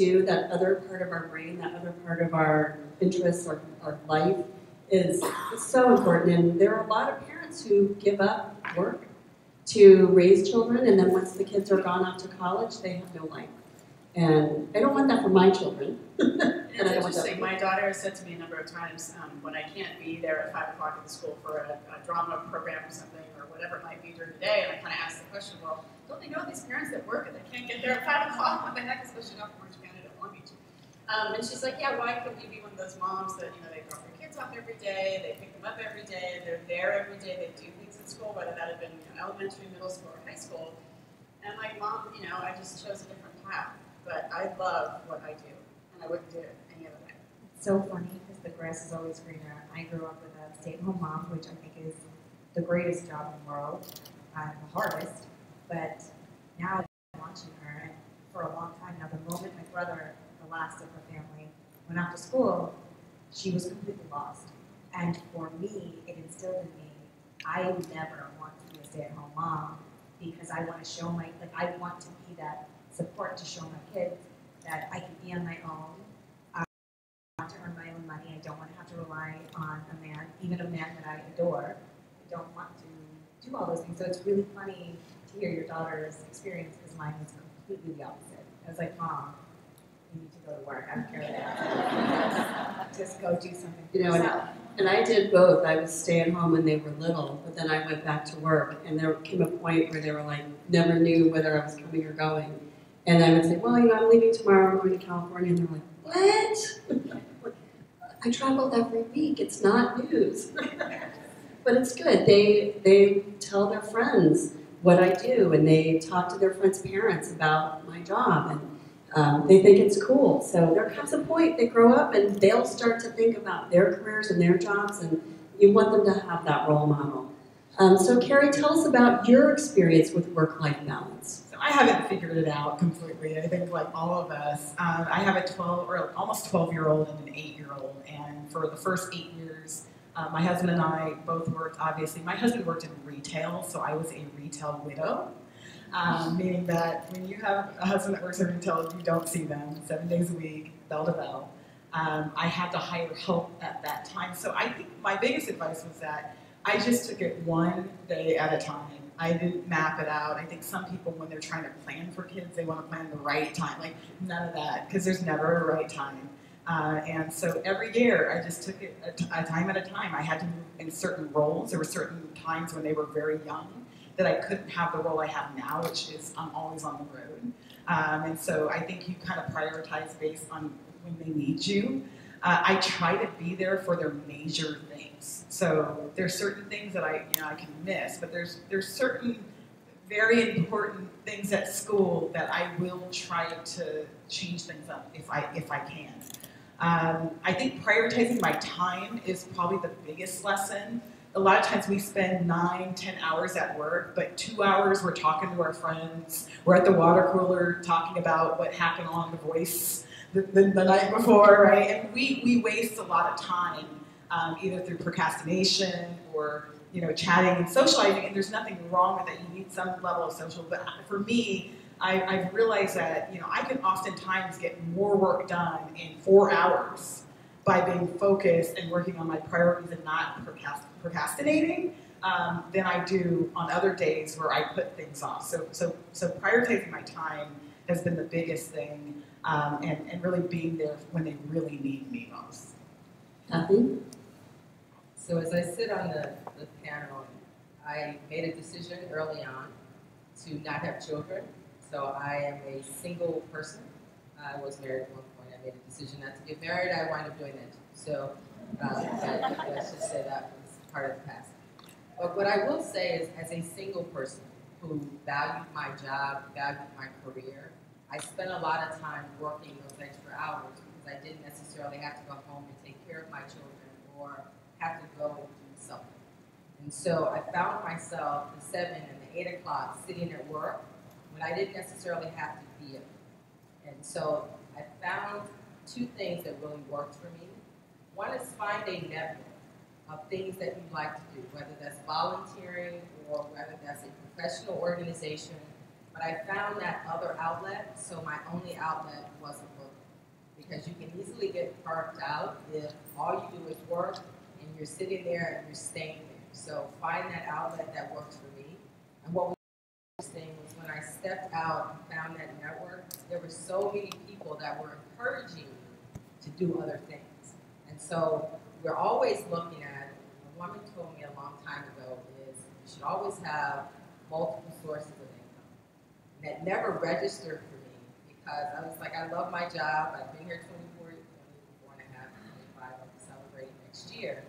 do, that other part of our brain, that other part of our interests, our life, is so important. And there are a lot of parents who give up work to raise children, and then once the kids are gone off to college, they have no life. And I don't want that for my children. It's interesting. My daughter has said to me a number of times, when I can't be there at 5 o'clock at the school for a drama program or something, or whatever it might be during the day, and I kind of ask the question, well, don't they know these parents that work and they can't get there at 5 o'clock? What the heck, especially not from Orange County, don't want me to. And she's like, yeah, why couldn't you be one of those moms that, they drop their kids off every day, they pick them up every day, they're there every day, they do things at school, whether that had been elementary, middle school, or high school. And I'm like, Mom, I just chose a different path. But I love what I do, and I wouldn't do it any other way. It's so funny because the grass is always greener. I grew up with a stay-at-home mom, which I think is the greatest job in the world, the hardest. But now I'm watching her, and for a long time now, the moment my brother, the last of her family, went off to school, she was completely lost. And for me, it instilled in me, I never want to be a stay-at-home mom because I want to show I want to be that support to show my kids that I can be on my own. I want to earn my own money. I don't want to have to rely on a man, even a man that I adore. I don't want to do all those things. So it's really funny to hear your daughter's experience because mine was completely the opposite. I was like, Mom, you need to go to work. I don't care what just go do something. And I did both. I was stay at home when they were little, but then I went back to work, and there came a point where they were like, never knew whether I was coming or going. And I would say, well, I'm leaving tomorrow, I'm going to California. And they're like, what? I travel every week. It's not news. But it's good. They tell their friends what I do, and they talk to their friends' parents about my job, and they think it's cool. So there comes a point they grow up, and they'll start to think about their careers and their jobs, and you want them to have that role model. So Carrie, tell us about your experience with work-life balance. I haven't figured it out completely. I think like all of us, I have a 12 or almost 12-year-old and an 8-year-old, and for the first 8 years, my husband and I both worked. Obviously, my husband worked in retail, so I was a retail widow, meaning that when you have a husband that works in retail, you don't see them 7 days a week, bell to bell. I had to hire help at that time, so I think my biggest advice was that I just took it one day at a time. I didn't map it out. I think some people, when they're trying to plan for kids, they want to plan the right time. Like, none of that, because there's never a right time. And so every year, I just took it a time at a time. I had to move in certain roles. There were certain times when they were very young that I couldn't have the role I have now, which is I'm always on the road. And so I think you kind of prioritize based on when they need you. I try to be there for their major things. So there's certain things that I can miss, but there's certain very important things at school that I will try to change things up if I can. I think prioritizing my time is probably the biggest lesson. A lot of times we spend 9, 10 hours at work, but 2 hours we're talking to our friends. We're at the water cooler talking about what happened on The Voice the night before, right? And we waste a lot of time either through procrastination or chatting and socializing, and there's nothing wrong with it. You need some level of social, but for me, I've realized that I can oftentimes get more work done in 4 hours by being focused and working on my priorities and not procrastinating than I do on other days where I put things off. So prioritizing my time has been the biggest thing, and really being there when they really need me most. Kathy? So as I sit on the panel, I made a decision early on to not have children. So I am a single person. I was married at one point. I made a decision not to get married. I wound up doing that too. So let's just say that was part of the past. But what I will say is, as a single person who valued my job, valued my career, I spent a lot of time working those extra hours because I didn't necessarily have to go home and take care of my children or have to go and do something. And so I found myself the 7 and the 8 o'clock sitting at work when I didn't necessarily have to be it. And so I found 2 things that really worked for me. One is find a network of things that you like to do, whether that's volunteering or whether that's a professional organization. But I found that other outlet, so my only outlet was a book. can easily get burnt out if all you do is work and you're sitting there and you're staying there. So find that outlet that works for me. And what was interesting was when I stepped out and found that network, there were so many people that were encouraging me to do other things. And so we're always looking at, a woman told me a long time ago, is you should always have multiple sources of income. And that never registered for me because I was like, I love my job. I've been here 24 and a half, 25, I'll be celebrating next year.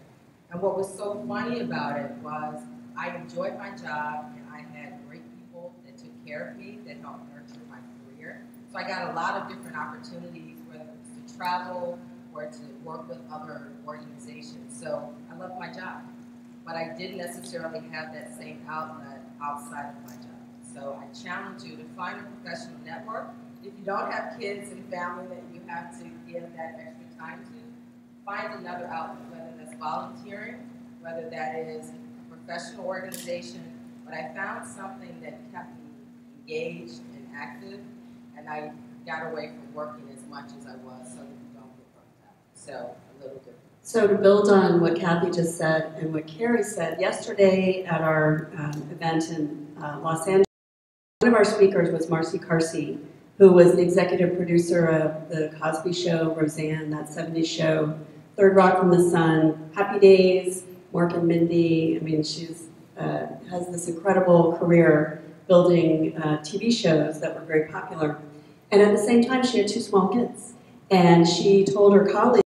And what was so funny about it was I enjoyed my job and I had great people that took care of me, that helped nurture my career. So I got a lot of different opportunities, whether it's to travel or to work with other organizations. So I loved my job, but I didn't necessarily have that same outlet outside of my job. So I challenge you to find a professional network. If you don't have kids and family that you have to give that extra time to, find another outlet, whether that's volunteering, whether that is a professional organization. But I found something that kept me engaged and active, and I got away from working as much as I was so that you don't get burnt out. So a little different. So to build on what Kathy just said and what Carrie said, yesterday at our event in Los Angeles, one of our speakers was Marcy Carsey, who was the executive producer of The Cosby Show, Roseanne, That 70s Show, Third Rock from the Sun, Happy Days, Mork and Mindy. I mean, she's has this incredible career building TV shows that were very popular. And at the same time, she had 2 small kids. And she told her colleagues,